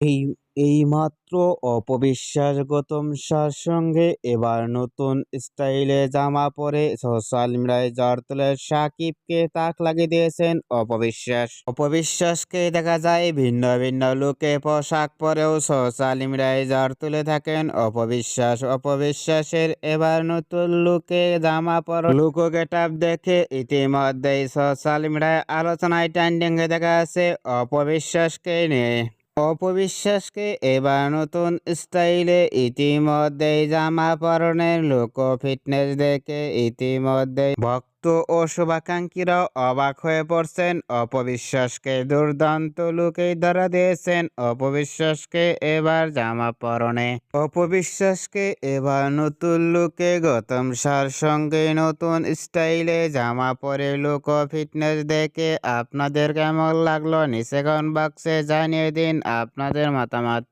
এই এইমাত্র অপবিশ্বাস গৌতম শাহর সঙ্গে এবার নতুন স্টাইলে জামা পরে সোশ্যাল মিডিয়ায় ঝড় তুলে সাকিবকে তাক লাগিয়ে দিয়েছেন অপবিশ্বাস। অপবিশ্বাসকে দেখা যায় ভিন্ন ভিন্ন লুকে পোশাক পরেও সোশ্যাল মিডিয়ায় ঝড় তুলে থাকেন অপবিশ্বাস। অপবিশ্বাসের এবার নতুন লুকে জামা পরা লুক ও গেটআপ দেখে ইতিমধ্যেই সোশ্যাল মিডিয়ায় আলোচনায় ট্রেন্ডিংয়ে দেখা আছে অপবিশ্বাসকে নিয়ে। অপবিশ্বাসকে এবার নতুন স্টাইলে ইতিমধ্যেই জামা পরনের লুক ও ফিটনেস দেখে ইতিমধ্যেই ভক্ত ও শুভাকাঙ্ক্ষীরাও অবাক হয়ে পড়ছেন। অপবিশ্বাসকে দুর্দান্ত লুকেই ধরা দিয়েছেন অপবিশ্বাসকে এবার জামা পরনে। অপবিশ্বাসকে এবার নতুন লুকে গৌতম শাহর সঙ্গে নতুন স্টাইলে জামা পরে লুক ও ফিটনেস দেখে আপনাদের কেমন লাগলো নিচে কমেন্ট বক্সে জানিয়ে দিন আপনাদের মতামত।